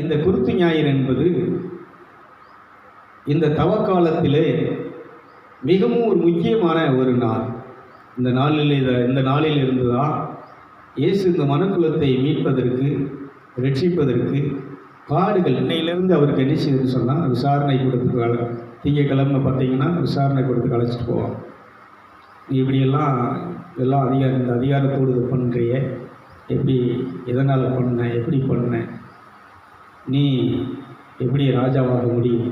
இந்த குருத்து ஞாயிறு என்பது இந்த தவக்காலத்திலே மிகவும் ஒரு முக்கியமான ஒரு நாள். இந்த நாளில் இருந்து தான் இயேசு இந்த மனுக்குலத்தை மீட்பதற்கு, ரட்சிப்பதற்கு பாடுகள் இன்னையிலேருந்து அவருக்கு என்ன செய்யுதுன்னு சொன்னால் விசாரணை கொடுத்து திங்கக்கிழமை பார்த்தீங்கன்னா விசாரணை கொடுத்து அழைச்சிட்டு போவான். நீ இப்படியெல்லாம் இதெல்லாம் இந்த அதிகாரத்தோடு இது பண்ணுறிய, எப்படி எதனால் பண்ண, எப்படி பண்ண, நீ எப்படி ராஜாவாக முடியும்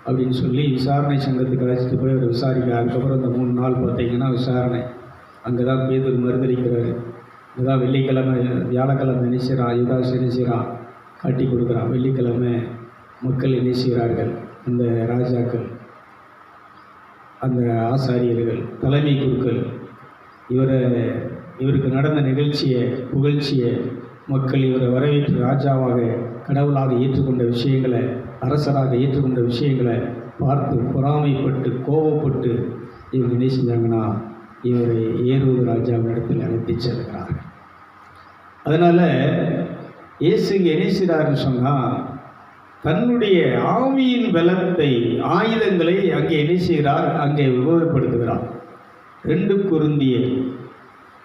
அப்படின்னு சொல்லி விசாரணை சங்கத்துக்கு அழைச்சிட்டு போய் அவர் விசாரிக்க. அதுக்கப்புறம் இந்த 3 நாள் பார்த்தீங்கன்னா விசாரணை. அங்கே தான் பேதுரு மறுதளிக்கிறாரு. இதுதான் வெள்ளிக்கிழமை, வியாழக்கிழமை நினைச்சிறான், யுதாஸ் நினைச்சிறான், காட்டி கொடுக்குறான். வெள்ளிக்கிழமை மக்கள் என்ன செய்கிறார்கள், அந்த ராஜாக்கள், அந்த ஆசாரியர்கள், தலைமை குருக்கள் இவருக்கு நடந்த நிகழ்ச்சியை, புகழ்ச்சியை, மக்கள் இவரை வரவேற்று ராஜாவாக, கடவுளாக ஏற்றுக்கொண்ட விஷயங்களை, அரசராக ஏற்றுக்கொண்ட விஷயங்களை பார்த்து பொறாமைப்பட்டு கோபப்பட்டு இவங்க என்ன செஞ்சாங்கன்னா இவரை ஏறுவது ராஜாவின் இடத்தில் அழைத்து செல்கிறார்கள். அதனால் இயேசு இங்கே என்ன செய்கிறாருன்னு சொன்னால் தன்னுடைய ஆவியின் பலத்தை, ஆயுதங்களை அங்கே என்ன செய்கிறார், அங்கே உபயோகப்படுத்துகிறார். 2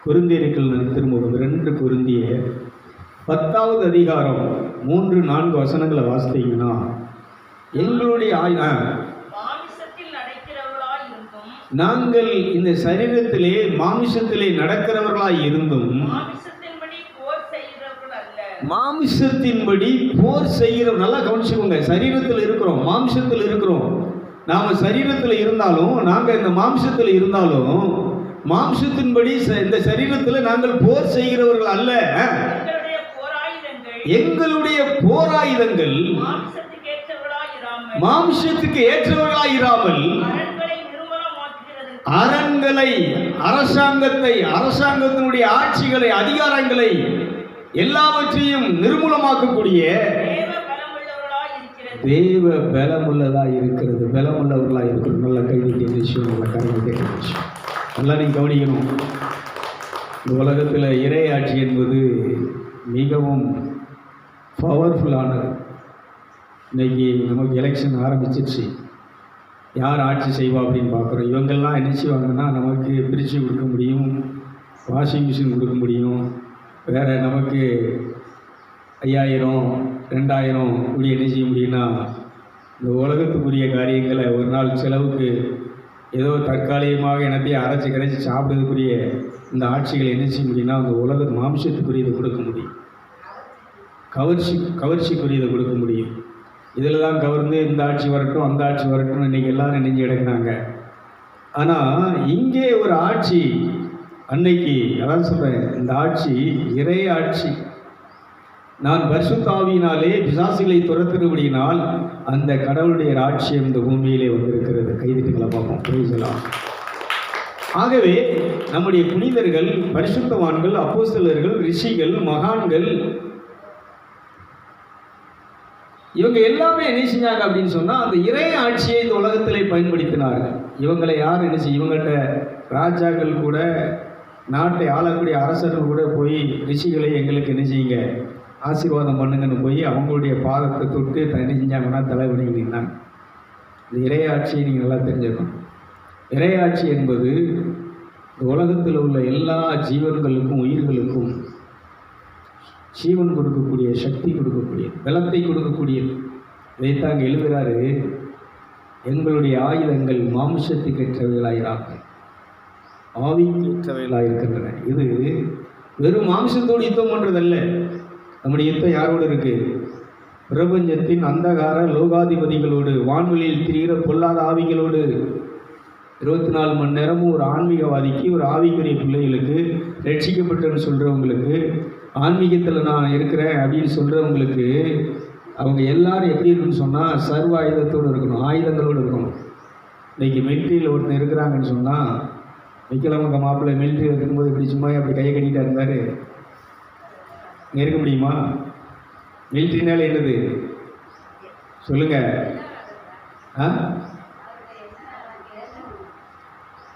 கொரிந்தியர்கள் திருமுகம் 2 கொரிந்தியர் 10வது அதிகாரம் 3-4 வசனங்களை வாசித்தீங்கன்னா எங்களுடைய நாங்கள் இந்த சரீரத்திலே மாமிசத்திலே நடக்கிறவர்களாய் இருந்தும் மாமிசத்தின்படி போர் செய்கிற, நல்லா கவனிச்சுக்கோங்க, சரீரத்தில் இருக்கிறோம், மாமிசத்தில் இருக்கிறோம். நாம் சரீரத்தில் இருந்தாலும், நாங்கள் இந்த மாமிசத்தில் இருந்தாலும், மாமிசத்தின்படி இந்த சரீரத்தில் நாங்கள் போர் செய்கிறவர்கள் அல்ல. எங்களுடைய போராயுதங்கள் மாம்சத்துக்கு ஏற்றவர்களாய் இராமல் அரண்களை, அரசாங்கத்தினுடைய ஆட்சிகளை, அதிகாரங்களை எல்லாவற்றையும் நிர்மூலமாக்கக்கூடிய தேவ பலமுள்ளதாக இருக்கிறது. பலமுள்ளவர்களாக இருக்கிறது. நல்ல கைதிக்க விஷயம், நல்ல கருத்து கேட்க விஷயம். நல்லா நீங்கள் கவனிக்கணும். இந்த உலகத்தில் இறையாட்சி என்பது மிகவும் பவர்ஃபுல்லானது. இன்றைக்கி நமக்கு எலெக்ஷன் ஆரம்பிச்சிருச்சு. யார் ஆட்சி செய்வா அப்படின்னு பார்க்குறோம். இவங்கெல்லாம் என்ன செய்வாங்கன்னா நமக்கு பிரித்து கொடுக்க முடியும், வாஷிங் மிஷின் கொடுக்க முடியும், வேறு நமக்கு 5000 2000 இப்படி என்ன செய்ய முடியும்னா இந்த உலகத்துக்குரிய காரியங்களை ஒரு நாள் செலவுக்கு ஏதோ தற்காலிகமாக என்னத்தையும் அரைச்சி சாப்பிட்றதுக்குரிய இந்த ஆட்சிகளை என்ன செய்ய முடியும்னா அந்த உலக மாம்சத்துக்குரியதை கொடுக்க முடியும், கவர்ச்சிக்குரியதை கொடுக்க முடியும். இதில் தான் கவர்ந்து இந்த ஆட்சி வரட்டும், அந்த ஆட்சி வரட்டும் இன்றைக்கி எல்லோரும் நெஞ்சு கிடக்குறாங்க. ஆனால் இங்கே ஒரு ஆட்சி, அன்னைக்கு அதான் சொல்கிறேன், இந்த ஆட்சி இறை ஆட்சி. நான் பரிசுத்த ஆவியினாலே பிசாசுகளை துரத்துறபடியினால் அந்த கடவுளுடைய ராட்சியம் இந்த பூமியிலே வந்திருக்கிறது. கைதிட்டுகளை பார்ப்போம், பேசலாம். ஆகவே நம்முடைய புனிதர்கள், பரிசுத்தவான்கள், அப்போஸ்தலர்கள், ரிஷிகள், மகான்கள், இவங்க எல்லாமே என்ன செஞ்சாங்க அப்படின்னு சொன்னால் அந்த இறை ஆட்சியை இந்த உலகத்திலே பயன்படுத்தினார்கள். இவங்களை யார் என்ன செய்ய, இவங்கள்ட்ட ராஜாக்கள் கூட, நாட்டை ஆளக்கூடிய அரசர்கள் கூட போய் ரிஷிகளை எங்களுக்கு என்ன செய்யுங்க, ஆசீர்வாதம் பண்ணுங்கன்னு போய் அவங்களுடைய பாதத்தை தொட்டு என்ன செஞ்சாங்கன்னா தலைவணி நின்னாங்க. இந்த இறையாட்சியை நீங்கள் நல்லா தெரிஞ்சுக்கணும். இறையாட்சி என்பது இந்த உலகத்தில் உள்ள எல்லா ஜீவன்களுக்கும், உயிர்களுக்கும் ஜீவன் கொடுக்கக்கூடிய, சக்தி கொடுக்கக்கூடிய, பலத்தை கொடுக்கக்கூடியது. இதைத்தாங்க எழுதுகிறாரு, எங்களுடைய ஆயுதங்கள் மாம்சத்துக்கு ஏற்றவைகளாயிராமல் ஆவிக்கு ஏற்றவைகளாயிருக்கின்றன. இது வெறும் மாம்சத்தோடு யுத்தம் பண்ணுறதல்ல. நம்முடைய யுத்தம் யாரோடு இருக்குது? பிரபஞ்சத்தின் அந்தகார லோகாதிபதிகளோடு, வான்வெளியில் திரிகிற பொல்லாத ஆவிகளோடு. 24 மணி நேரமும் ஒரு ஆன்மீகவாதிக்கு, ஒரு ஆவிக்குரிய பிள்ளைகளுக்கு, ரட்சிக்கப்பட்டன்னு சொல்கிறவங்களுக்கு, ஆன்மீகத்தில் நான் இருக்கிறேன் அப்படின்னு சொல்கிறவங்களுக்கு, அவங்க எல்லாரும் எப்படி இருக்குன்னு சொன்னால் சர்வ ஆயுதத்தோடு இருக்கணும், ஆயுதங்களோடு இருக்கணும். இன்றைக்கி மிலிட்ரியில் ஒருத்தர் இருக்கிறாங்கன்னு சொன்னால், வைக்கலமங்க மாப்பிள்ளை மிலிட்ரியில் இருக்கும்போது இப்படி சும்மா அப்படி கையை கட்டிகிட்டா இருந்தார், இருக்க முடியுமா? மிலிட்ரினால என்னது சொல்லுங்கள்?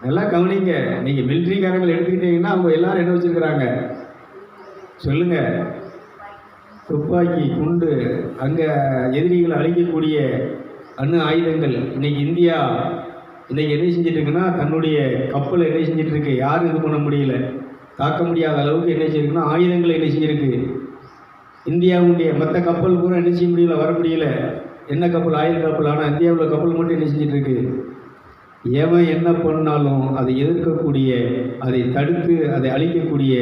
நல்லா கவனிங்க. நீங்கள் மிலிட்ரிக்காரங்களை எடுத்துக்கிட்டீங்கன்னா அவங்க எல்லாரும் என்ன வச்சுருக்கிறாங்க சொல்லுங்கள்? துப்பாக்கி, குண்டு, அங்கே எதிரிகளை அழிக்கக்கூடிய அணு ஆயுதங்கள். இன்னைக்கு இந்தியா இன்னைக்கு என்ன செஞ்சுட்டு இருக்குன்னா, தன்னுடைய கப்பலை என்ன செஞ்சுட்டு இருக்கு, யாரும் இது பண்ண முடியல, தாக்க முடியாத அளவுக்கு என்ன செஞ்சிருக்குன்னா ஆயுதங்களை என்ன செஞ்சிருக்கு. இந்தியாவுடைய மற்ற கப்பல் கூட என்ன செய்ய முடியல, வர முடியல. என்ன கப்பல்? ஆயுத கப்பல். ஆனால் இந்தியாவில் கப்பல் மட்டும் என்ன செஞ்சிட்டு இருக்கு. எவன் என்ன பண்ணாலும் அதை எதிர்க்கக்கூடிய, அதை தடுத்து அதை அழிக்கக்கூடிய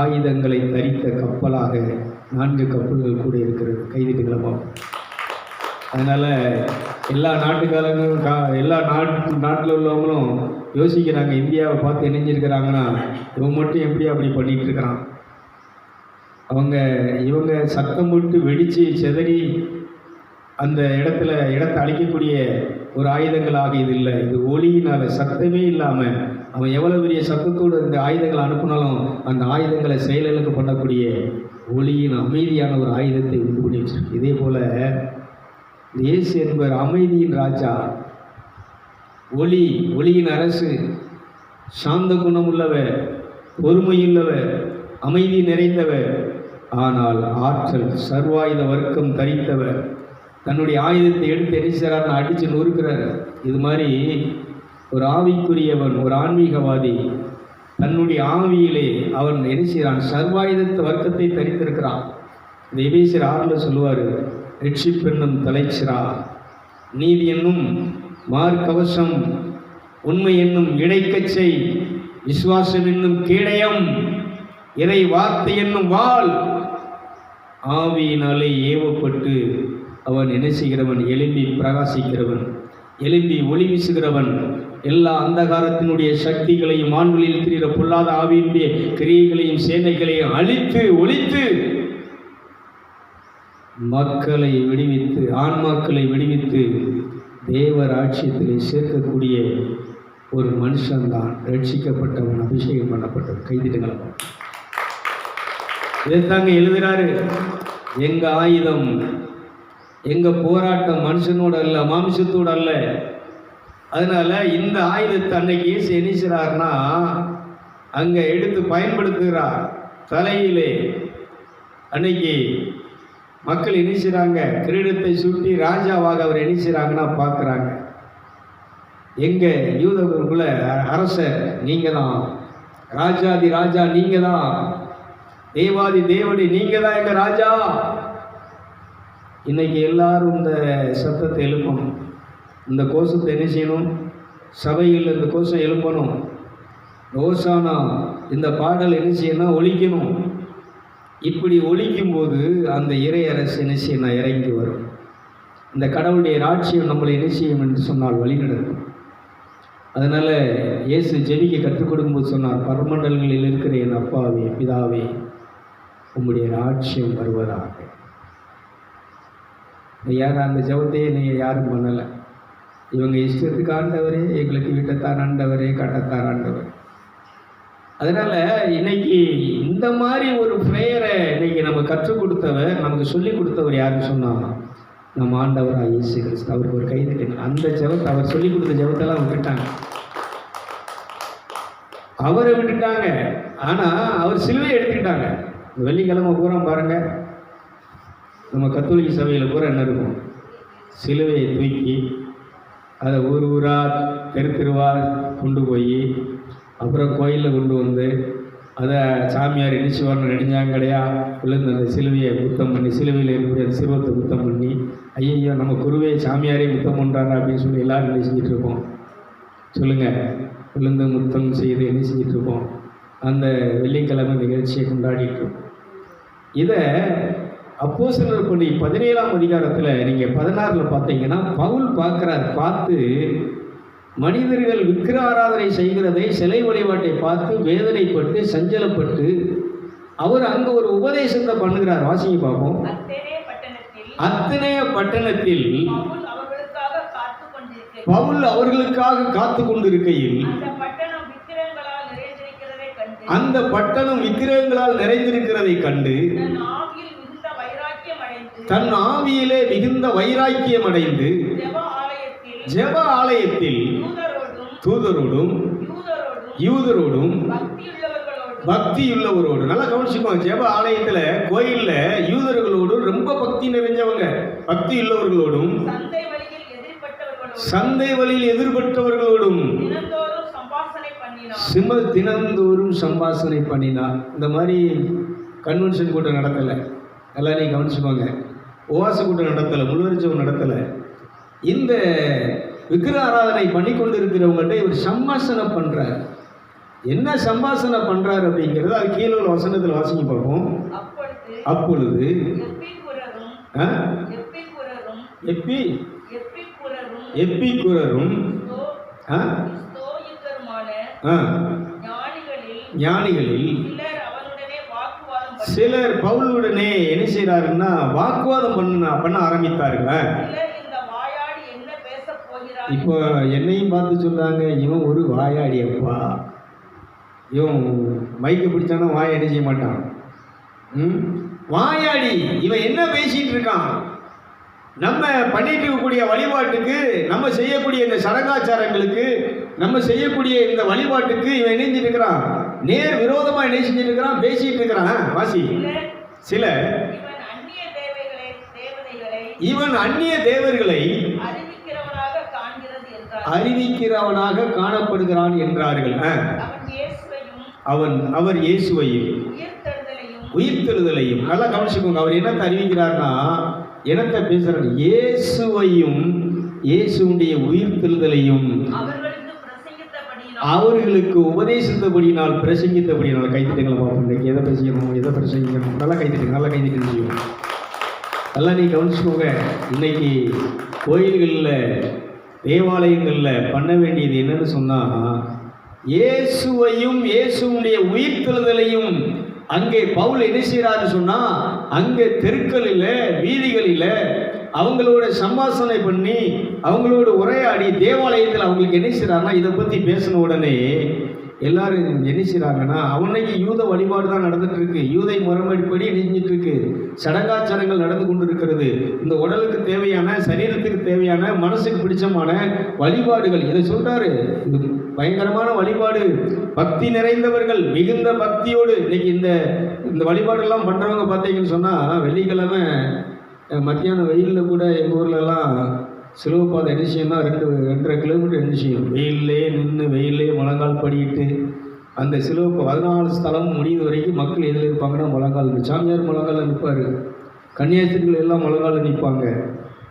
ஆயுதங்களை தரித்த கப்பலாக 4 கப்பல்கள் கூட இருக்கிறது. கைதிட்டுகளை பார்ப்போம். அதனால் எல்லா நாட்டுக்காரங்களும் எல்லா நாட்டில் உள்ளவங்களும் யோசிக்கிறாங்க, இந்தியாவை பார்த்து இணைஞ்சிருக்கிறாங்கன்னா இவன் மட்டும் எப்படி அப்படி பண்ணிகிட்டு இருக்கிறான். இவங்க சத்தம் போட்டு வெடித்து செதறி அந்த இடத்தை அழிக்கக்கூடிய ஒரு ஆயுதங்களாக இது இல்லை. இது ஒளியினால், சத்தமே இல்லாமல் அவன் எவ்வளோ பெரிய சத்தத்தோடு இந்த ஆயுதங்களை அனுப்பினாலும் அந்த ஆயுதங்களை செயலுக்கு பண்ணக்கூடிய ஒளியின் அமைதியான ஒரு ஆயுதத்தை உண்டு பண்ணி வச்சிருக்கு. இதே போல் இயேசு என்பவர் அமைதியின் ராஜா, ஒளியின் அரசு, சாந்த குணமுள்ளவர், பொறுமையுள்ளவர், அமைதி நிறைந்தவர், ஆனால் ஆற்றல் சர்வாயுத வர்க்கம் தரித்தவர். தன்னுடைய ஆயுதத்தை எடுத்து எரிசரான்னு அடித்து நொறுக்கிறார். இது மாதிரி ஒரு ஆவிக்குரியவன், ஒரு ஆன்மீகவாதி தன்னுடைய ஆவியிலே அவன் எரிசிறான், சர்வாயுத வர்க்கத்தை தரித்திருக்கிறான். இந்த எபேசியர் 6 சொல்லுவார், ரட்சிப்பு என்னும் தலைச்சிரா, நீதி என்னும் மார்க்கவசம், உண்மை என்னும் இடைக்கச்சை, விசுவாசம் என்னும் கேடயம், இறை வார்த்தை என்னும் வாள். ஆவியினாலே ஏவப்பட்டு அவன் என்ன செய்கிறவன், எழும்பி பிரகாசிக்கிறவன், எழும்பி ஒளி வீசுகிறவன். எல்லா அந்தகாரத்தினுடைய சக்திகளையும், ஆண்களில் திரிகிற பொல்லாத ஆவியினுடைய கிரியைகளையும் சேனைகளையும் அழித்து ஒழித்து மக்களை விடுவித்து, ஆன்மாக்களை விடுவித்து தேவர் ஆட்சியத்திலே சேர்க்கக்கூடிய ஒரு மனுஷன்தான் ரட்சிக்கப்பட்டவன், அபிஷேகம் பண்ணப்பட்டவன். கைதிட்டுங்களா, இதைத்தாங்க எழுதுகிறாரு. எங்க ஆயுதம், எங்க போராட்டம் மனுஷனோடு அல்ல, மாம்சத்தோடு அல்ல. அதனால இந்த ஆயுதத்தை அன்னைக்கு என்ன செய்றார்னா அங்கே எடுத்து பயன்படுத்துகிறார். தலையிலே அன்னைக்கு மக்கள் என்ன செய்றாங்க, கிரீடத்தை சுட்டி ராஜாவாக அவர் என்ன செய்றாங்கன்னா பார்க்குறாங்க. எங்க யூதர்களுக்குள்ள அரசர் நீங்க தான், ராஜாதி ராஜா நீங்க தான், தேவாதி தேவடி நீங்க தான் எங்க ராஜா. இன்னைக்கு எல்லாரும் இந்த சத்தத்தை எழுப்பணும், இந்த கோஷத்தை என்ன செய்யணும், சபையில் இந்த கோஷம் எழுப்பணும். ஓசானா இந்த பாடல் என்ன செய்யணும், ஒலிக்கணும். இப்படி ஒலிக்கும்போது அந்த இறை அரசு என்ன செய்யணும், இறங்கி வரும். இந்த கடவுளுடைய ராட்சியம் நம்மளை என்ன செய்யும் என்று சொன்னால் வழிநடத்தும். அதனால் இயேசு ஜெபிக்க கற்றுக் கொடுக்கும்போது சொன்னார், பரமண்டலங்களில் இருக்கிற என் அப்பாவே, பிதாவே, உம்முடைய ராட்சியம் வருவதாக. யார் அந்த ஜெபத்தையே நீங்கள் யாரும் பண்ணலை. இவங்க இஷ்டத்துக்கு ஆண்டவரே, எங்களுக்கு வீட்டைத்தான் ஆண்டவரே, கட்டத்தான் ஆண்டவர். அதனால் இன்னைக்கு இந்த மாதிரி ஒரு ப்ரேயரை இன்னைக்கு நம்ம கற்றுக் கொடுத்தவர், நமக்கு சொல்லி கொடுத்தவர் யாருன்னு சொன்னால் நம்ம ஆண்டவராக இயேசு கிறிஸ்து. அவருக்கு ஒரு கைதட்டுங்க. அந்த ஜெபத்தை, அவர் சொல்லி கொடுத்த ஜெபத்தெல்லாம் விட்டுட்டாங்க, அவரை விட்டுட்டாங்க. ஆனால் அவர் சிலுவையை எடுத்துக்கிட்டாங்க. வெள்ளிக்கிழமை பூரா பாருங்கள், நம்ம கத்தோலிக்க சபையில் பூரா என்ன இருக்கும், சிலுவையை தூக்கி அதை ஊர் ஊராக தெருவாக கொண்டு போய் அப்புறம் கோயிலில் கொண்டு வந்து அதை சாமியார் இனிச்சுவார்னு நெடுஞ்சாங்கடையா விழுந்து அந்த சிலுவையை முத்தம் பண்ணி, சிலுவையில் இருக்கக்கூடிய அந்த சிறுவத்தை முத்தம் பண்ணி, ஐயோ நம்ம குருவே சாமியாரே முத்தம் பண்ணுறாங்க அப்படின்னு சொல்லி எல்லோரும் என்ன செஞ்சிட்ருப்போம் சொல்லுங்கள். விழுந்து முத்தம் செய்து என்ன செஞ்சிட்ருப்போம், அந்த வெள்ளிக்கிழமை நிகழ்ச்சியை கொண்டாடிட்டுருப்போம். இதை அப்போஸ்தலர் பணி 17ஆம் அதிகாரத்தில் நீங்கள் 16 பார்த்தீங்கன்னா பவுல் பார்த்து மனிதர்கள் விக்கிர ஆராதனை செய்கிறதை, சிலை வழிபாட்டை பார்த்து வேதனைப்பட்டு சஞ்சலப்பட்டு அவர் அங்கே ஒரு உபதேசத்தை பண்ணுகிறார். வாசிங்க பார்ப்போம். அத்தனைய பட்டணத்தில் பவுல் அவர்களுக்காக காத்து கொண்டிருக்கையில் அந்த பட்டணம் விக்கிரகங்களால் நிறைந்திருக்கிறதை கண்டு தன் ஆவியிலே மிகுந்த வைராக்கியம் அடைந்து ஜெப ஆலயத்தில் தூதரோடும் யூதரோடும் பக்தியுள்ளவரோடு. நல்லா கவனிச்சுக்கோங்க. ஜெப ஆலயத்துல கோயில்ல யூதர்களோடும் ரொம்ப பக்தி நிறைஞ்சவங்க, பக்தியுள்ளவர்களோடும் சந்தை வழியில் எதிர்பட்டவர்களோடும் தினந்தோறும் சம்பாஷணை பண்ணினார். இந்த மாதிரி கன்வென்ஷன் கூட்டம் நடத்தலை, எல்லாம் நீங்க கவனிச்சுக்கோங்க. உபவாச கூட்டம் நடத்தலை, முழுவரிச்சவங்க நடத்தலை. இந்த விக்கிர ஆராதனை பண்ணி கொண்டு இருக்கிறவங்கள்ட்ட இவர் சம்பாஷணை பண்றார். என்ன சம்பாஷணை பண்றாரு அப்படிங்கிறது அது கீழே உள்ள வசனத்தில் வாசிக்க பார்ப்போம். அப்பொழுது எப்பிக்குரரும் ஞானிகளில் சிலர் பவுலுடனே என்ன செய்யறாருன்னா வாக்குவாதம் பண்ண ஆரம்பித்தார்கள். இப்போ என்னையும் பார்த்து சொல்றாங்க, இவன் ஒரு வாயாடி அப்பா, இவன் மைக்கு பிடிச்சானா வாய் என்ன செய்ய மாட்டான், வாயாடி. இவன் என்ன பேசிட்டு இருக்கான்? நம்ம பண்ணிட்டு இருக்கக்கூடிய வழிபாட்டுக்கு, நம்ம செய்யக்கூடிய இந்த சடங்காச்சாரங்களுக்கு, நம்ம செய்யக்கூடிய இந்த வழிபாட்டுக்கு இவன் என்ன செஞ்சிட்டு இருக்கிறான்? நேர் விரோதமா என்ன செஞ்சிட்டு இருக்கிறான்? பேசிட்டு இருக்கிறான். வாசி. சில இவன் அந்நிய தேவர்களை அறிவிக்கிறவனாக காணப்படுகிறான் என்றார்கள். அவர் இயேசுவையும் உயிர்த்தெழுதலையும். நல்லா கவனிச்சுக்கோங்க. அவர் என்னத்தை அறிவிக்கிறார்னா, என்னத்தை பேசுறாரு? இயேசுவையும் இயேசுடைய உயிர்த்தெழுதலையும் அவர்களுக்கு உபதேசித்தபடினால் பிரசங்கித்தபடினால். கைத்திட்டங்களை பார்ப்போம். இன்னைக்கு எதை பேசிக்கணும், எதை பிரசங்கிக்கணும், நல்லா கைத்திட்டு, நல்லா கைத்திட்டு செய்யும். நல்லா நீ கவனிச்சுக்கோங்க. இன்னைக்கு கோயில்களில் தேவாலயங்களில் பண்ண வேண்டியது என்னன்னு சொன்னால், இயேசுவையும் இயேசுடைய உயிர்த்தெழுதலையும் அங்கே பவுல் என்ன செய்யறாரு சொன்னா, அங்கே தெருக்களில் வீதிகளில் அவங்களோட சம்பாஷணை பண்ணி அவங்களோட உரையாடி தேவாலயத்தில் அவங்களுக்கு என்ன செய்யறாருன்னா, இதை பற்றி பேசின உடனே எல்லாரும் என்ன செய்யறாங்கன்னா, அவனைக்கு யூத வழிபாடு தான் நடந்துட்டு இருக்கு, யூதை முறைப்படி நெஞ்சிட்டு இருக்கு, சடங்காச்சாரங்கள் நடந்து கொண்டு இருக்கிறது. இந்த உடலுக்கு தேவையான, சரீரத்துக்கு தேவையான, மனசுக்கு பிடிச்சமான வழிபாடுகள் இதை சொல்றாரு. இது பயங்கரமான வழிபாடு. பக்தி நிறைந்தவர்கள் மிகுந்த பக்தியோடு இன்னைக்கு இந்த வழிபாடெல்லாம் பண்றவங்க பார்த்தீங்கன்னு சொன்னா, வெள்ளிக்கிழமை மத்தியானம் வெயிலில் கூட எங்கள் ஊர்லலாம் சிலுவை பாதை என்ன செய்யணும்னா 2.5 கிலோமீட்டர் என்ன செய்யும், வெயிலே நின்று வெயிலே முழங்கால் படிக்கிட்டு அந்த சிலுவை 14 ஸ்தலம் முடியுது வரைக்கும் மக்கள் எதில் இருப்பாங்கன்னா முழங்கால். சாமியார் முழங்காலில் நிற்பார், கன்னியாஸ்திரிகள் எல்லாம் முழங்காலில் நிற்பாங்க.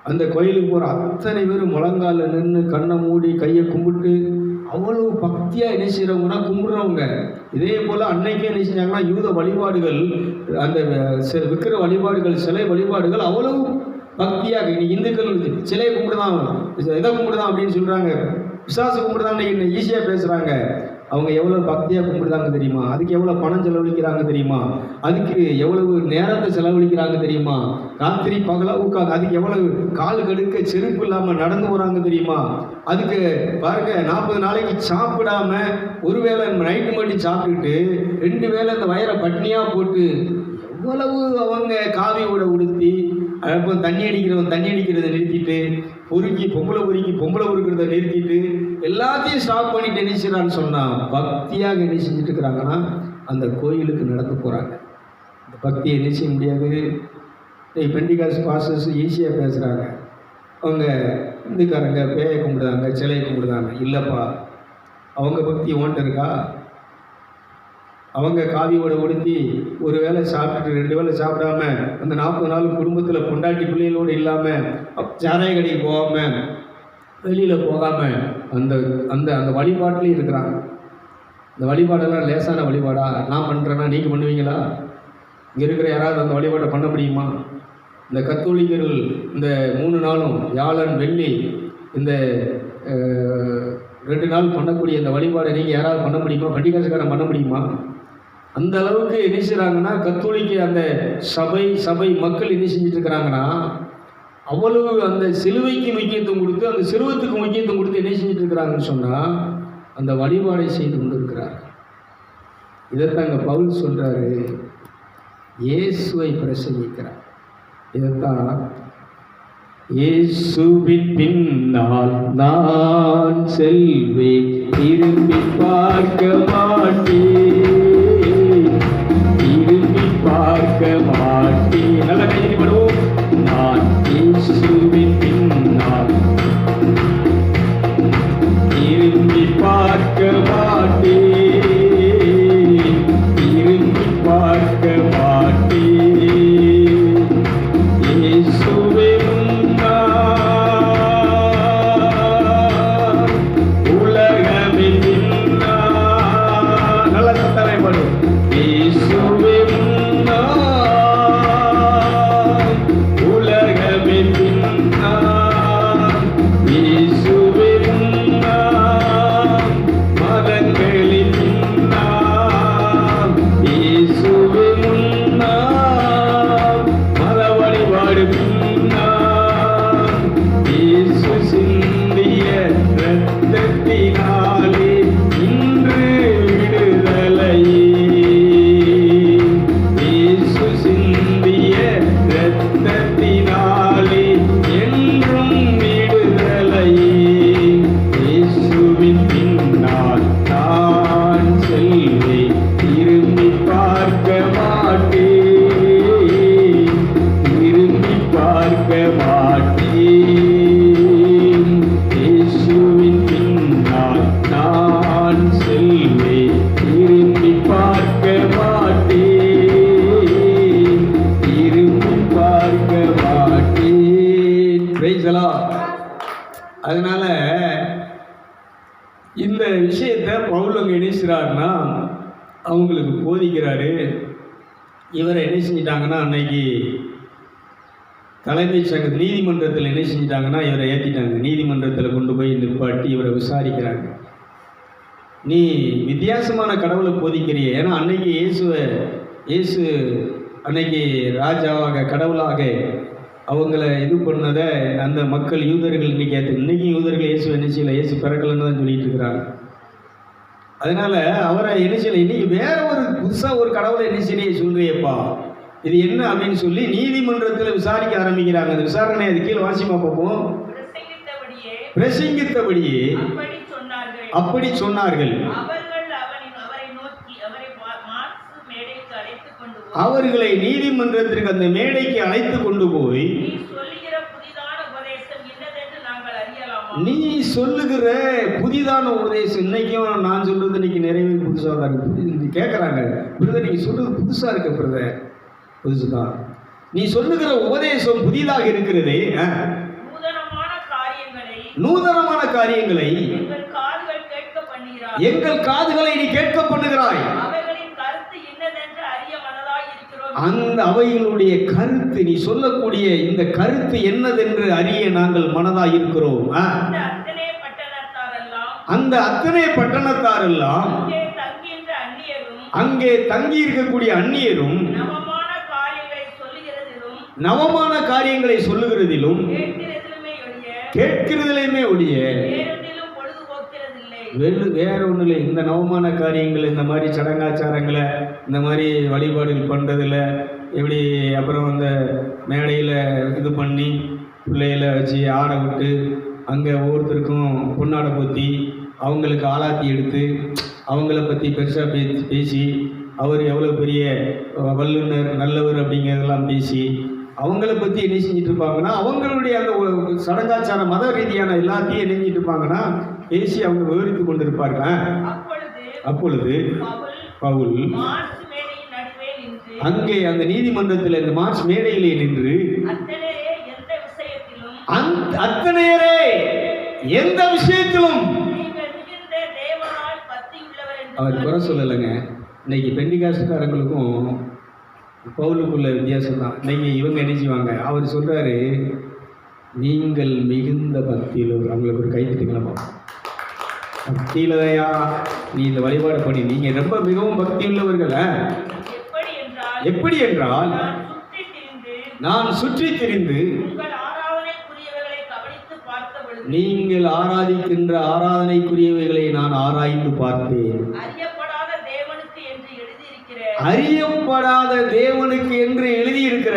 அந்த கோயிலுக்கு போகிற அத்தனை பேர் முழங்காலில் நின்று கண்ணை மூடி கையை கும்பிட்டு அவ்வளவு பக்தியாக என்ன செய்கிறவங்கன்னா கும்பிட்றவங்க. இதே போல் அன்னைக்கே என்ன செஞ்சாங்கன்னா யூத வழிபாடுகள், அந்த விக்கிர வழிபாடுகள், சிலை வழிபாடுகள் அவ்வளவு பக்தியாக. இன்னைக்கு இந்துக்கள் சிலையை கும்பிடுதான், எதை கும்பிடுதான் அப்படின்னு சொல்கிறாங்க, விசுவாச கும்பிடுதான் இன்னைக்கு ஈஸியாக பேசுகிறாங்க. அவங்க எவ்வளோ பக்தியாக கும்பிடுதாங்க தெரியுமா? அதுக்கு எவ்வளோ பணம் செலவழிக்கிறாங்க தெரியுமா? அதுக்கு எவ்வளவு நேரத்தை செலவழிக்கிறாங்க தெரியுமா? ராத்திரி பகலாக உட்காந்து அதுக்கு எவ்வளவு கால் கடுக்க செருப்பு இல்லாமல் நடந்து போகிறாங்க தெரியுமா? அதுக்கு பாருங்க, 40 நாளைக்கு சாப்பிடாம ஒருவேளை நைட்டு மட்டும் சாப்பிட்டுட்டு 2 வேளை அந்த வயிறை பட்னியாக போட்டு எவ்வளவு அவங்க காவியோட உடுத்தி, அப்போ தண்ணி அடிக்கிறத நிறுத்திட்டு, பொம்பளை பொறுக்கிறத நிறுத்திட்டு எல்லாத்தையும் ஸ்டாப் பண்ணிட்டு என்ன செய்யறான்னு சொன்னால், பக்தியாக என்ன செஞ்சுட்டு இருக்கிறாங்கன்னா அந்த கோயிலுக்கு நடந்து போகிறாங்க. அந்த பக்தியை என்ன செய்ய முடியாது. பெண்டிகாஸ்ட் பாஸ்டர்ஸ் ஈஸியாக பேசுகிறாங்க, அவங்க இந்துக்காரங்க பேயை கும்பிடுதாங்க, சிலையை கும்பிடுதாங்க. இல்லைப்பா, அவங்க பக்தி ஓன்ட்டு இருக்கா? அவங்க காவியோட உடுத்தி ஒரு வேளை சாப்பிட்டுட்டு 2 வேளை சாப்பிடாம அந்த 40 நாள் குடும்பத்தில் பொண்டாட்டி பிள்ளைகளோடு இல்லாமல், சாராய கடைக்கு போகாமல், வெளியில் போகாமல் அந்த அந்த அந்த வழிபாட்டிலையும் இருக்கிறாங்க. இந்த வழிபாடெல்லாம் லேசான வழிபாடா? நான் பண்ணுறேன்னா நீங்கள் பண்ணுவீங்களா? இங்கே இருக்கிற யாராவது அந்த வழிபாட்டை பண்ண முடியுமா? இந்த கத்தோலிக்கர்கள் இந்த 3 நாளும் வியாழன் வெள்ளி இந்த 2 நாள் பண்ணக்கூடிய இந்த வழிபாடை நீங்கள் யாராவது பண்ண முடியுமா? பண்டிகாசுக்காரன் பண்ண முடியுமா? அந்த அளவுக்கு என்ன செய்கிறாங்கன்னா, கத்தோலிக்க அந்த சபை மக்கள் என்ன செஞ்சுட்டு இருக்கிறாங்கன்னா, அவ்வளவு அந்த சிலுவைக்கு முக்கியத்துவம் கொடுத்து, அந்த சிலுவத்துக்கு முக்கியத்துவம் கொடுத்து என்ன செஞ்சுட்டு இருக்கிறாங்கன்னு சொன்னால், அந்த வழிபாடை செய்து கொண்டு இருக்கிறார். இதைத்தான் அங்கே பவுல் சொல்கிறாரு, இயேசுவை பிரசங்கிக்கிறார். இதைத்தான் இயேசுவின் பின்னால் நான் செல்வேன், திரும்பி பார்க்க மாட்டேன். பார்க்க மாட்டேன். இயேசுவின் பின்னால் நான் செல்வேன், திரும்பி பார்க்க மாட்டேன், திரும்பி பார்க்க மாட்டேன். Praise the Lord. அதனால இந்த விஷயத்தை பவுல் அங்கே என்ன செய்கிறாருன்னா அவங்களுக்கு போதிக்கிறாரு. இவரை என்ன செஞ்சிட்டாங்கன்னா அன்னைக்கு தலைமைச் சங்க நீதிமன்றத்தில் என்ன செஞ்சிட்டாங்கன்னா இவரை ஏற்றிட்டாங்க. நீதிமன்றத்தில் கொண்டு போய் நிற்பாட்டி இவரை விசாரிக்கிறாங்க. நீ வித்தியாசமான கடவுளை போதிக்கிறிய. ஏன்னா அன்னைக்கு இயேசு அன்னைக்கு ராஜாவாக கடவுளாக அவங்கள இது பண்ணதை அந்த மக்கள் யூதர்கள் இன்னைக்கு இன்னைக்கு யூதர்கள் இயேசு என்ன செய்யலை, இயேசு பிறக்கலன்னு தான் சொல்லிட்டு இருக்கிறாங்க. அதனால அவரை என்ன செய்யலை, இன்னைக்கு வேற ஒரு புதுசாக ஒரு கடவுளை என்ன செய்ய சொல்றியப்பா, இது என்ன அப்படின்னு சொல்லி நீதிமன்றத்தில் விசாரிக்க ஆரம்பிக்கிறாங்க. அந்த விசாரணை அது கீழே வாசிமா பார்ப்போம். பிரசங்கித்தபடியே அப்படி சொன்னார்கள். அவர்களை நீதிமன்றத்திற்கு அந்த மேடைக்கு அழைத்து கொண்டு போய், நீ சொல்லுகிற புதிதான உபதேசம் இன்னைக்கும் நான் சொல்றது இன்னைக்கு நிறைவே புதுசாக இருக்கு. கேட்குறாங்க, பிரதர் நீங்க சொல்றது புதுசா இருக்க பிரதர், புதுசுதான். நீ சொல்லுகிற உபதேசம் புதிதாக இருக்கிறதே, நூதனமான காரியங்களை எங்கள் காதுகளை நீ கேட்க பண்ணுகிறாய். அந்த அவைகளுடைய கருத்து, நீ சொல்லக்கூடிய இந்த கருத்து என்னதென்று அறிய நாங்கள் மனதாய் இருக்கிறோம். அந்த அத்தனை பட்டணத்தாரெல்லாம், அங்கே தங்கி இருக்கக்கூடிய அந்நியரும் நவமான காரியங்களை சொல்லுகிறதிலும் கேட்கிறதிலுமே ஒழிய வேற ஒன்றும் இல்லை. இந்த நவமான காரியங்கள், இந்த மாதிரி சடங்காச்சாரங்களை, இந்த மாதிரி வழிபாடுகள் பண்ணுறதில்ல, எப்படி அப்புறம் அந்த மேடையில் இது பண்ணி பிள்ளைகளை வச்சு ஆட விட்டு அங்கே ஒவ்வொருத்தருக்கும் பொன்னாடை போற்றி அவங்களுக்கு ஆளாத்தி எடுத்து அவங்கள பற்றி பெருசாக பேசி அவர் எவ்வளோ பெரிய வல்லுநர் நல்லவர் அப்படிங்கிறதெல்லாம் பேசி அவங்கள பற்றி என்ன செஞ்சிட்டு இருப்பாங்கன்னா அவங்களுடைய அந்த சடங்காச்சார மத ரீதியான எல்லாத்தையும் என்ன செஞ்சிட்டு இருப்பாங்கன்னா பேசி அவங்க விவரித்து கொண்டிருப்பார்கள். அப்பொழுது பவுல் அங்கே அந்த நீதிமன்றத்தில் இந்த மார்ச் மேடையிலே நின்று, அத்தனையரே எந்த விஷயத்திலும் அவர் குறை சொல்லலைங்க. இன்னைக்கு பெண்டிகாஸ்டுக்காரங்களுக்கும் பவுலுக்குள்ள வித்தியாசம் தான். இன்னைக்கு இவங்க என்ன செய்வாங்க, அவர் சொல்றாரு நீங்கள் மிகுந்த பக்தியில், அவங்களுக்கு ஒரு கை தட்டுங்களா, பக்தியில தாயா நீ இந்த வழிபாடு பண்ணி, நீங்க ரொம்ப மிகவும் பக்தி உள்ளவர்கள். எப்படி என்றால் நான் சுற்றி திரிந்து நீங்கள் ஆராதிக்கின்ற ஆராதனைக்குரியவைகளை நான் ஆராய்ந்து பார்த்தேன். அறியப்படாத தேவனுக்கு என்று எழுதியிருக்கிற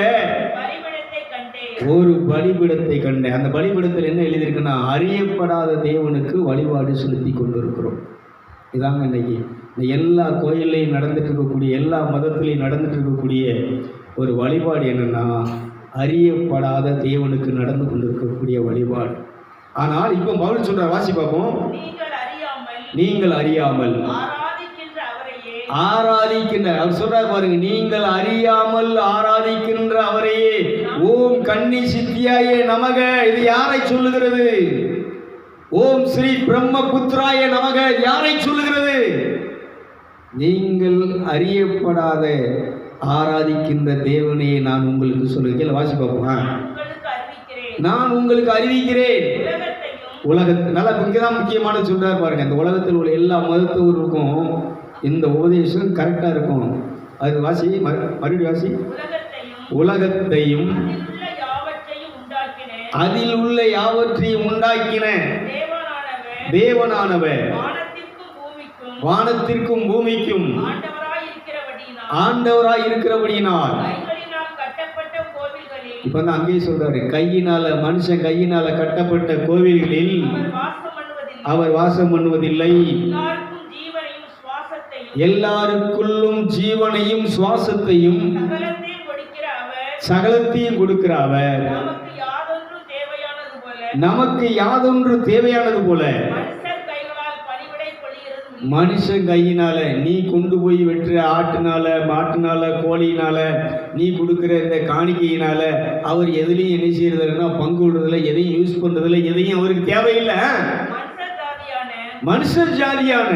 ஒரு பலிபீடத்தை கண்டேன். அந்த பலிபீடத்தில் என்ன எழுதியிருக்குன்னா, அறியப்படாத தேவனுக்கு வழிபாடு செலுத்தி கொண்டிருக்கிறோம். இதாங்க இன்னைக்கு இந்த எல்லா கோயில்லையும் நடந்துட்டு இருக்கக்கூடிய, எல்லா மதத்திலையும் நடந்துட்டு இருக்கக்கூடிய ஒரு வழிபாடு என்னன்னா, அறியப்படாத தேவனுக்கு நடந்து கொண்டிருக்கக்கூடிய வழிபாடு. ஆனால் இப்போ பவுல் சொல்ற, வாசி பார்ப்போம். நீங்கள் அறியாமல் ஆராதிக்கின்ற, அவர் சொல்றாரு பாருங்க, நீங்கள் அறியாமல் ஆராதிக்கின்ற அவரையே ஓம் கன்னி சித்தியாயே நமக. இது யாரை சொல்லுகிறது? ஓம் ஸ்ரீ பிரம்மபுத்திராய நமக யாரை சொல்லுகிறது? நீங்கள் அறியப்படாத ஆராதிக்கின்ற தேவனையே நான் உங்களுக்கு சொல்லுகிறேன். வாசி பார்ப்போம். நான் உங்களுக்கு அறிவிக்கிறேன். உலகத்தில் நல்லா இங்கதான் முக்கியமான சொல்றாரு பாருங்க. இந்த உலகத்தில் உள்ள எல்லா மதத்தவருக்கும் இந்த உபதேசம் கரெக்டா இருக்கும். அது வாசி, மறுபடியும் வாசி. உலகத்தையும் அதில் உள்ள யாவற்றையும் உண்டாக்கின தேவனானவர் வானத்திற்கும் பூமிக்கும் ஆண்டவராய் இருக்கிறபடியினால். இப்ப தான் அங்கேயே சொல்றாரு, கையினால மனுஷன் கையினால கட்டப்பட்ட கோவில்களில் அவர் வாசம் பண்ணுவதில்லை. எல்லாருக்குள்ளும் ஜீவனையும் சுவாசத்தையும் சகலத்தையும் கொடுக்கிற அவர் நமக்கு யாதொன்று தேவையானது போல மனுஷன் கையினால நீ கொண்டு போய் வெட்டுற ஆட்டுனால மாட்டுனால கோழியினால நீ கொடுக்குற இந்த காணிக்கையினால அவர் எதுலையும் என்ன செய்யறதுன்னா பங்கு விடுறதுல எதையும் யூஸ் பண்றதுல எதையும் அவருக்கு தேவையில்லை. மனுஷர் ஜாதியான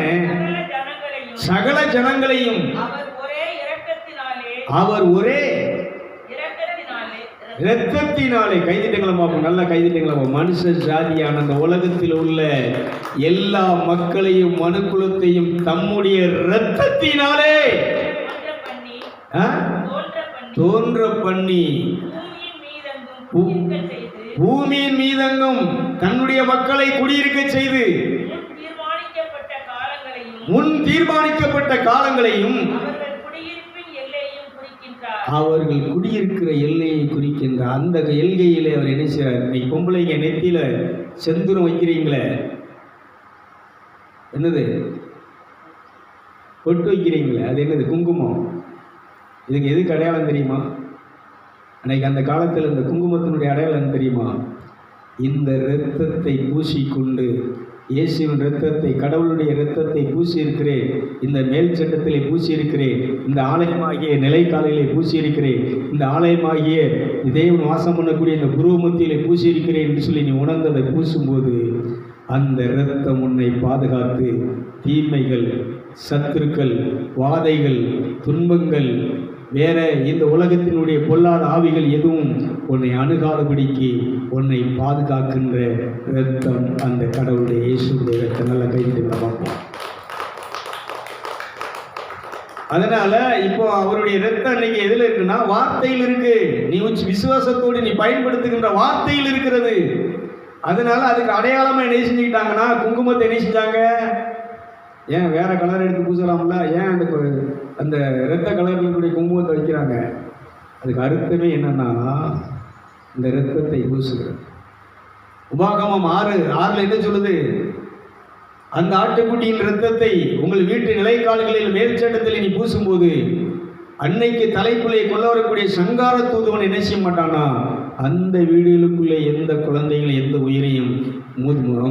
சகல ஜனங்களையும் அவர் ஒரே இரத்தத்தினாலே கைதிட்டங்களை பார்ப்போம், நல்லா கைதிட்டங்களை பார்ப்போம். மனுஷ ஜாதியான அந்த உலகத்தில் உள்ள எல்லா மக்களையும் மனுக்குலத்தையும் தம்முடைய இரத்தத்தினாலே தோன்ற பண்ணி பூமியின் மீதெங்கும் தன்னுடைய மக்களை குடியிருக்க செய்து முன் தீர்மானிக்கப்பட்ட காலங்களையும் அவர்கள் குடியிருக்கிற எல்லையை குறிக்கின்ற அந்த எல்கையிலே அவர் என்ன செய்றார்? இன்னைக்கு பொம்பளைங்க நெத்தியில செந்தூரம் வைக்கிறீங்களே, என்னது பொட்டு வைக்கிறீங்களே, அது என்னது? குங்குமம். இதுக்கு எதுக்கு அடையாளம் தெரியுமா? அன்னைக்கு அந்த காலத்தில் இந்த குங்குமத்தினுடைய அடையாளம் தெரியுமா? இந்த இரத்தத்தை பூசிக்கொண்டு இயேசுவின் இரத்தத்தை, கடவுளுடைய இரத்தத்தை பூசி இருக்கிறேன், இந்த மேல் சட்டத்திலே பூசி இருக்கிறேன், இந்த ஆலயமாகிய நிலைக்காலையிலே பூசி இருக்கிறேன், இந்த ஆலயமாகிய தேவன் வாசம் பண்ணக்கூடிய இந்த புருவமத்தியிலே பூசி இருக்கிறேன் என்று சொல்லி நீ உணர்ந்ததை பூசும்போது அந்த இரத்தம் உன்னை பாதுகாத்து தீமைகள், சத்துருக்கள், வாதைகள், துன்பங்கள், வேற இந்த உலகத்தினுடைய பொல்லாத ஆவிகள் எதுவும் உன்னை அணுகாதபடிக்கு உன்னை பாதுகாக்கின்ற இரத்தம் அந்த கடவுளுடைய இயேசுடைய இரத்தம். நல்லா கைது பார்ப்போம். அதனால இப்போ அவருடைய இரத்தம் இன்னைக்கு எதுல இருக்குன்னா வார்த்தையில் இருக்கு. நீ விசுவாசத்தோடு நீ பயன்படுத்துகின்ற வார்த்தையில் இருக்கிறது. அதனால அதுக்கு அடையாளமா என்ன செஞ்சுக்கிட்டாங்கன்னா குங்குமத்தை என்ன செஞ்சாங்க? ஏன் வேற கலர் எடுத்து பூசலாம்ல? ஏன் அந்த இரத்த கலர்களுடைய குங்குமத்தை வைக்கிறாங்க? அதுக்கு அர்த்தமே என்னன்னா இந்த இரத்தத்தை பூசுகிறது. உபாகமம் 6:6 என்ன சொல்லுது? அந்த ஆட்டுக்குட்டியின் இரத்தத்தை உங்கள் வீட்டு நிலைக்கால்களில் மேல்சட்டத்தில் நீ பூசும்போது அன்னைக்கு தலைக்குள்ளே கொள்ள வரக்கூடிய சங்கார தூதுவன் என்ன செய்ய மாட்டானா அந்த வீடுகளுக்குள்ளே எந்த குழந்தைகளும் எந்த உயிரையும்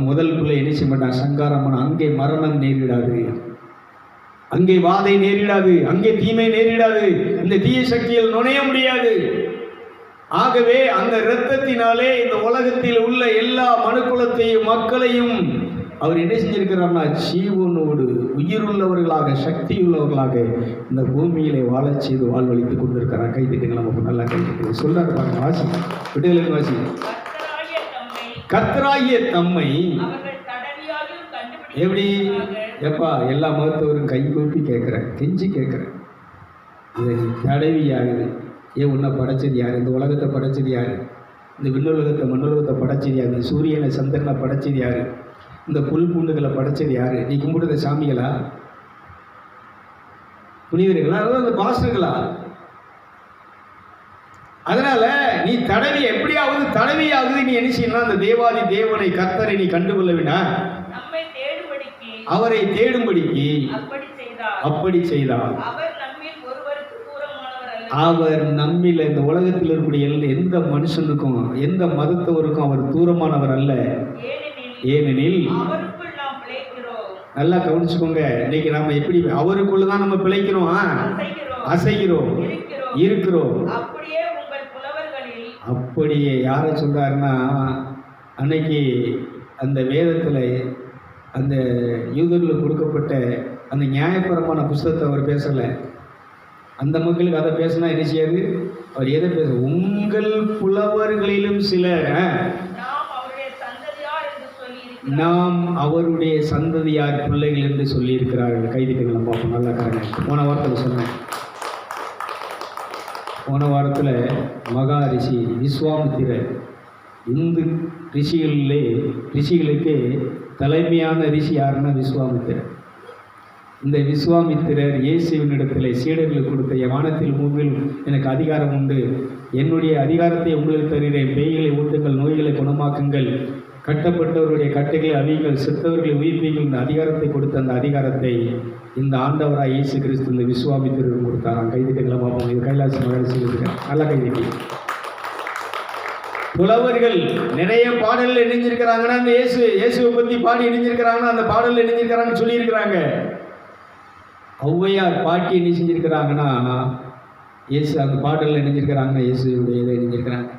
முதல் பிள்ளை என்ன செய்ய மாட்டான்? சங்காரமான அங்கே மரணம் நேரிடாது, அங்கே வாதை நேரிடாது, அங்கே தீமை நேரிடாது, இந்த தீய சக்தியில் நுழைய முடியாது. ஆகவே அந்த இரத்தத்தினாலே இந்த உலகத்தில் உள்ள எல்லா மனுக்குலத்தையும் மக்களையும் அவர் என்ன செஞ்சிருக்கிறார்னா ஜீவனோடு உயிருள்ளவர்களாக சக்தி உள்ளவர்களாக இந்த பூமியிலே வாழச் செய்து வாழ்வழித்துக் கொண்டிருக்கிறார். கைதிட்டுங்களா? நமக்கு நல்லா கைதிட்டு சொல்றாரு பாருங்க. வாசி விடுதலை வாசி. கர்த்தராகிய தம்மை எப்படி எப்பா எல்லா மருத்துவரும் கை கூப்பி கேட்குறேன், கெஞ்சி கேட்குறேன், இதை நீ தடவியாகுது. ஏன் உன்னை படைச்சது யார்? இந்த உலகத்தை படைச்சது யார்? இந்த விண்ணுலகத்தை மண்ணுலகத்தை படைச்சது யார்? இந்த சூரியனை சந்திரனை படைச்சது யார்? இந்த புல் பூண்டுகளை படைச்சது யார்? நீ கும்பிடுற சாமிகளா, புனிதர்களா, அதாவது அந்த பாஸ்டர்களா? அதனால நீ தடவி எப்படியாவது தடவியாவது நீ என்ன செய்யணும்? அந்த தேவாதி தேவனை கர்த்தரை நீ கண்டுகொள்ளவினா அவரை தேடும்படிக்கு அப்படி செய்தார். அவர் நம்மில் இந்த உலகத்தில் இருக்கக்கூடிய எந்த மனுஷனுக்கும் எந்த மதத்தவருக்கும் அவர் தூரமானவர் அல்ல. ஏனெனில் நல்லா கவனிச்சுக்கோங்க, இன்னைக்கு நாம எப்படி அவருக்குள்ளதான் நம்ம பிழைக்கிறோம், அசைகிறோம், இருக்கிறோம். அப்படியே யாரை சொல்றாருன்னா அன்னைக்கு அந்த வேதத்தில் அந்த யூதர்களுக்கு கொடுக்கப்பட்ட அந்த நியாயபரமான புஸ்தகத்தை அவர் பேசலை. அந்த மக்களுக்கு அதை பேசினா என்ன செய்யாது? அவர் எதை பேச? உங்கள் புலவர்களிலும் சிலர் நாம் அவருடைய சந்ததியார் பிள்ளைகள் என்று சொல்லி இருக்கிறார்கள். கைதிகளை பார்ப்போம். நல்லா காரணம். போன வாரத்தில் சொன்னேன். போன வாரத்தில் மகா ரிஷி விஸ்வாமித்திரர், இந்து ரிஷிகளுக்கு தலைமையான ரிஷி யாருன்னா விஸ்வாமித்திரர். இந்த விஸ்வாமித்திரர் இயேசுவினிடத்தில் சீடர்களுக்கு கொடுத்த வானத்தில் பூமியில் எனக்கு அதிகாரம் உண்டு, என்னுடைய அதிகாரத்தை உங்களுக்கு தருகிறேன், பேய்களை ஊட்டுங்கள், நோய்களை குணமாக்குங்கள், கட்டப்பட்டவருடைய கட்டைகளை அழியுங்கள், செத்தவர்களை உயிர்ப்பீங்கள், இந்த அதிகாரத்தை கொடுத்த அந்த அதிகாரத்தை இந்த ஆண்டவராக இயேசு கிறிஸ்து இந்த விஸ்வாமித்திரர் கொடுத்தாராம். கைதிட்டங்களை பார்ப்போம். இது கைலாசி மகிழ்ச்சி இருக்கிறேன். நல்லா கைதிட்டு புலவர்கள் நிறைய பாடல்கள் இணைஞ்சிருக்கிறாங்கன்னா அந்த இயேசுவை பற்றி பாடி இணைஞ்சிருக்கிறாங்கன்னா அந்த பாடல் இணைஞ்சிருக்கிறாங்கன்னு சொல்லியிருக்கிறாங்க. ஔவையார் பாட்டி என்ன செஞ்சிருக்கிறாங்கன்னா இயேசு அந்த பாடலில் இணைஞ்சிருக்கிறாங்கன்னா இயேசுடைய இதை இணைஞ்சிருக்கிறாங்க.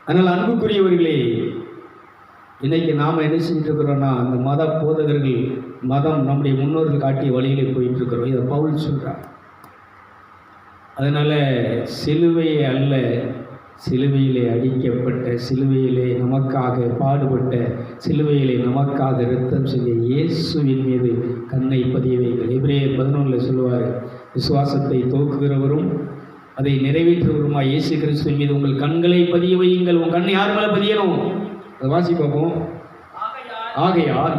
அதனால் அன்புக்குரியவர்களே, இன்னைக்கு நாம் என்ன செஞ்சுட்டு இருக்கிறோன்னா அந்த மத போதகர்கள் மதம் நம்முடைய முன்னோர்கள் காட்டிய வழியிலே போயிட்டு இருக்கிறோம். இதை பவுல் சொல்கிறார். அதனால் சிலுவையை அல்ல, சிலுவையிலே அடிக்கப்பட்ட, சிலுவையிலே நமக்காக பாடுபட்ட, சிலுவையிலே நமக்காக இரத்தம் சிந்திய இயேசுவின் மீது கண்ணை பதிய வைங்கள். எபிரேயர் 11 சொல்லுவார், விசுவாசத்தை துவக்குகிறவரும் அதை நிறைவேற்றுவருமா இயேசு கிறிஸ்துவின் மீது உங்கள் கண்களை பதிய வையுங்கள். உங்கள் கண்ணை யார் மேலே பதியணும்? அதை வாசி பார்ப்போம். ஆகையால்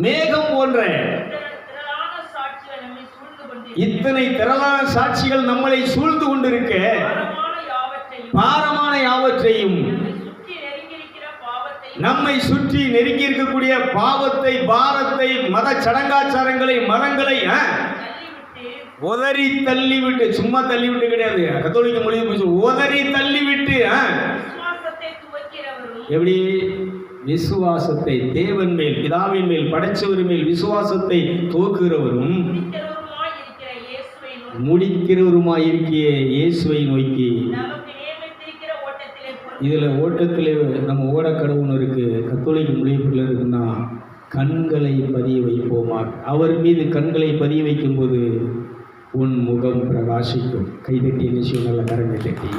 மேகம் போன்ற இத்தனை திரளான சாட்சிகள் நம்மளை சூழ்ந்து கொண்டிருக்க பாரமான யாவற்றையும் நம்மை சுற்றி நெருங்கி இருக்கக்கூடிய பாவத்தை, பாரத்தை, மத சடங்காச்சாரங்களை, மதங்களை உதறி தள்ளிவிட்டு, சும்மா தள்ளிவிட்டு கிடையாது, கத்தோலிக்க மொழி உதறி தள்ளிவிட்டு எப்படி விசுவாசத்தை தேவன் மேல், பிதாவின் மேல், படைச்சவர் மேல் விசுவாசத்தை துவக்குகிறவரும் முடிக்கிறவருமாய் இருக்கிய இயேசுவை நோக்கி. இதில் ஓட்டத்திலே நம்ம ஓடக்கடவுன்னு இருக்கு, கத்தோலிக்க மொழியில் இருக்குன்னா கண்களை பதிய வைப்போமா. அவர் மீது கண்களை பதிய வைக்கும்போது உன் முகம் பிரகாசிக்கும். கைதட்டி நிச்சயம் நல்ல கரங்களை தட்டி